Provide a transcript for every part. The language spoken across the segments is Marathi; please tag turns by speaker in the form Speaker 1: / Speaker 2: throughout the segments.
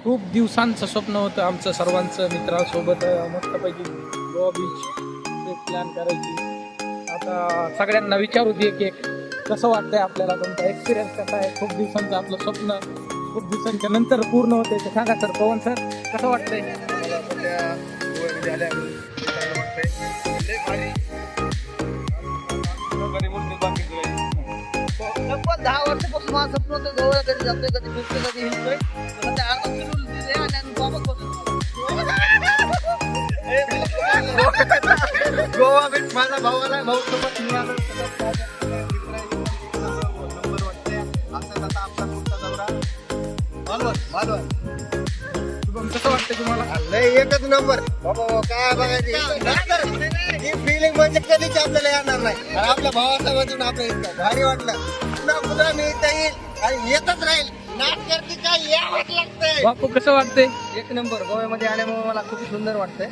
Speaker 1: खूप दिवसांचं स्वप्न होतं आमचं सर्वांचं मित्रांसोबत मस्तपैकी गोवा बीच ट्रिप प्लॅन करायची. आता सगळ्यांना विचारू दे की कसं वाटतंय आपल्याला, तुमचा एक्सपिरियन्स कसा आहे. खूप दिवसांचं आपलं स्वप्न खूप दिवसांच्या नंतर पूर्ण होते. ते सांगा सर. पवन सर, कसं वाटतंय?
Speaker 2: मला सध्या गोव्यामध्ये आल्यावर चांगलं वाटतंय. लय भारी. घरी बोलतो बाकी
Speaker 3: पण 10 वर्षापासून माझं स्वप्न होतं गोव्याला कधी जातोय, कधी फिरतोय, कधी हिंडतोय. पण त्या अर्धा फिरून दिले आणि आम्ही वापस बसलो.
Speaker 2: गोवा बीच माझा भाऊ आला, भाऊ सोबत मिळालं. नंबर वाटते. असं आता आमचा पुढचा दौरा मालवण.
Speaker 1: शुभम, कसं वाटतंय तुम्हाला?
Speaker 2: लय एकच नंबर बाबा. काय बघायचं ही फिलिंग म्हणजे कधीच आपल्याला येणार नाही. आणि आपल्या भावासोबतून आपलं इतकं भारी वाटलं. पुन्हा पुन्हा मिळता येईल आणि येतच राहील. नाट करते काय यावंच लागतंय.
Speaker 1: बापू, कसं वाटतंय?
Speaker 3: एक नंबर. गोव्यामध्ये आल्यामुळे मला खूप सुंदर वाटतंय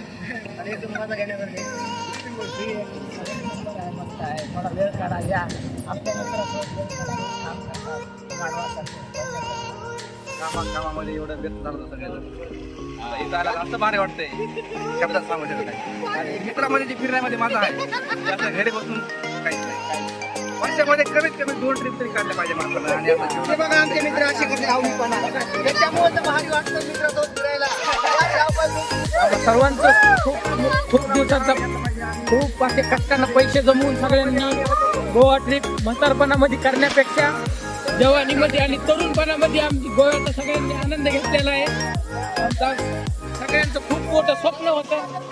Speaker 3: आणि एकदम मजा घेण्यासारखी मस्त आहे. मला वेळ काढा या आपल्या
Speaker 2: कामामध्ये एवढं व्यस्त झालं सगळ्यांना इथं आला असं भारी वाटतंय. शब्दात सांगू शकत नाही. आणि मित्रामध्ये जे फिरण्यामध्ये माझा आहे त्याचं घरी बसून काहीच नाही. वर्षामध्ये कमीत कमी 2 ट्रिप तरी काढल्या पाहिजे माणसाला. आणि
Speaker 3: हे बघा आमचे मित्र असे करते आवडीपणा, त्याच्यामुळे तर भारी वाटतं मित्रासोबत फिरायला.
Speaker 1: सर्वांचं खूप दिवसांचा खूप असे कष्टानं पैसे जमवून सगळ्यांनी गोवा ट्रिप म्हातारपणामध्ये करण्यापेक्षा जवानीमध्ये आणि तरुणपणामध्ये आमची गोव्याचा सगळ्यांनी आनंद घेतलेला आहे. आमचा सगळ्यांचं खूप मोठं स्वप्न होतं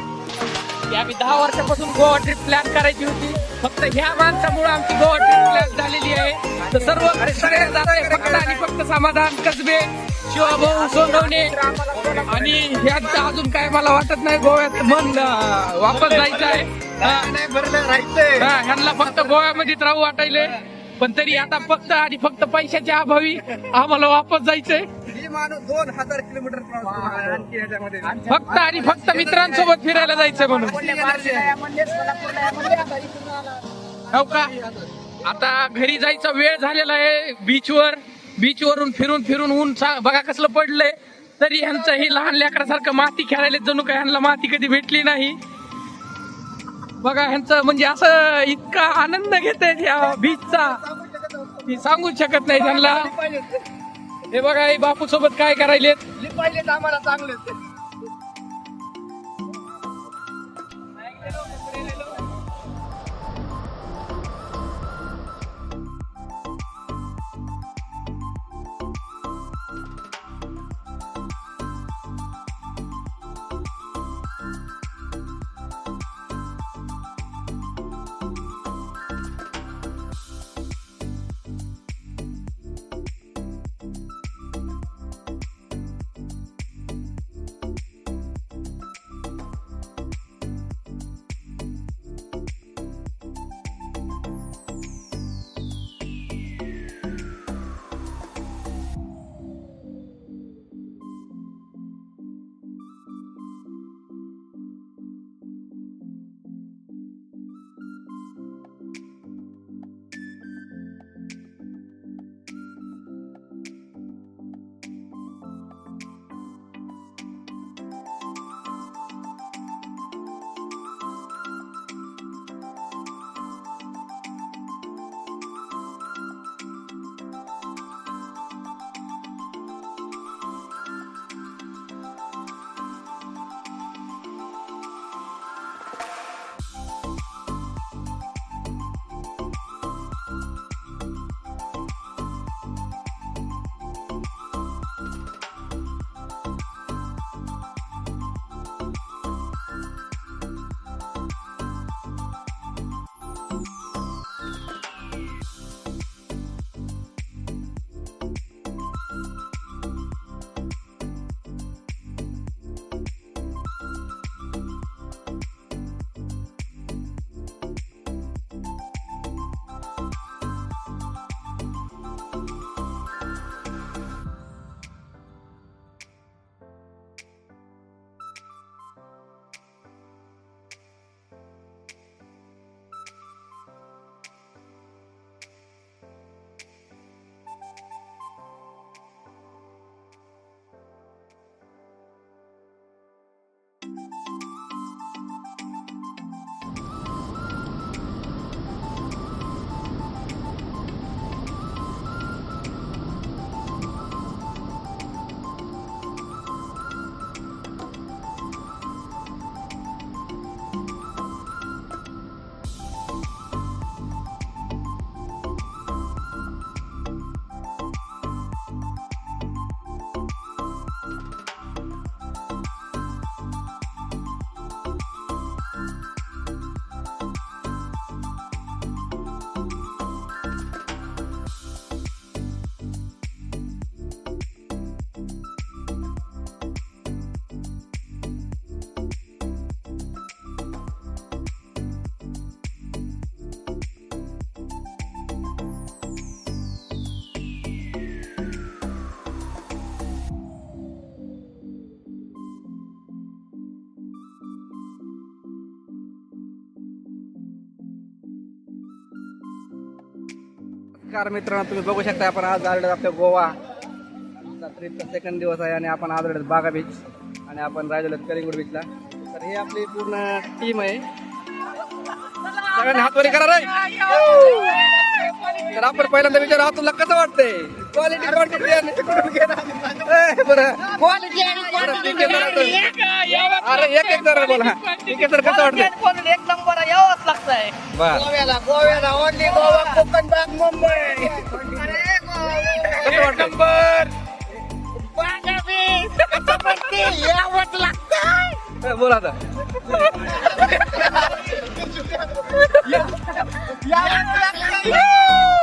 Speaker 1: की आम्ही 10 वर्षापासून गोवा ट्रिप प्लॅन करायची होती. फक्त ह्या माणसामुळे आमची गोवा ट्रिप प्लॅन झालेली आहे. तर सर्व सगळ्या जाते फक्त आणि फक्त समाधान कसबे, शिवाभाऊ सोनवणे आणि ह्यांचं अजून काय मला वाटत नाही. गोव्यात मन वापस जायचं आहे.
Speaker 2: नाही भरलं राहायचंय.
Speaker 1: ह्यांना फक्त गोव्यामध्येच राहू वाटायले, पण तरी आता फक्त आणि फक्त पैशाच्या अभावी आम्हाला वापस जायचंय.
Speaker 2: ही माणूस 2000 किलोमीटर प्रवास आणखी ह्याच्यामध्ये
Speaker 1: फक्त आणि फक्त मित्रांसोबत फिरायला जायचंय म्हणून. हो का? आता घरी जायचा वेळ झालेला आहे. बीचवरून फिरून ऊन बघा कसलं पडलंय. तरी ह्यांचं हे लहान लेकरासारखं माती खेळायला जणू काय ह्यांना माती कधी भेटली नाही. बघा ह्यांचं म्हणजे असं इतका आनंद घेते या बीचचा की सांगूच शकत नाही त्यांना. हे बघा हे बापू सोबत काय करायलेत.
Speaker 3: पाहिजे आम्हाला चांगलं.
Speaker 2: कार मित्रांनो, तुम्ही बघू शकता आपण आज आलेलो आपल्या गोवा ट्रिपचा सेकंड दिवस आहे आणि आपण आज आलेलो बागा बीच आणि आपण राहिलेलो कलिंगूट बीचला. तर हे आपली पूर्ण टीम आहे. सगळ्यांनी हातवारी करा रे. तर आपण पहिल्यांदा विचार तुला कसं वाटतंय क्वालिटी क्वांटिटी अरे एक जरा बोला ठीक आहे सर कसं वाटतंय
Speaker 3: एक नंबर यावंच लागतंय
Speaker 2: बरं
Speaker 3: गोव्याला ओनली गोवा कोकण बाग मुंबई
Speaker 2: कसं वाटतंय
Speaker 3: यावंच लागतंय
Speaker 2: बोला आता
Speaker 3: यावंच लागतंय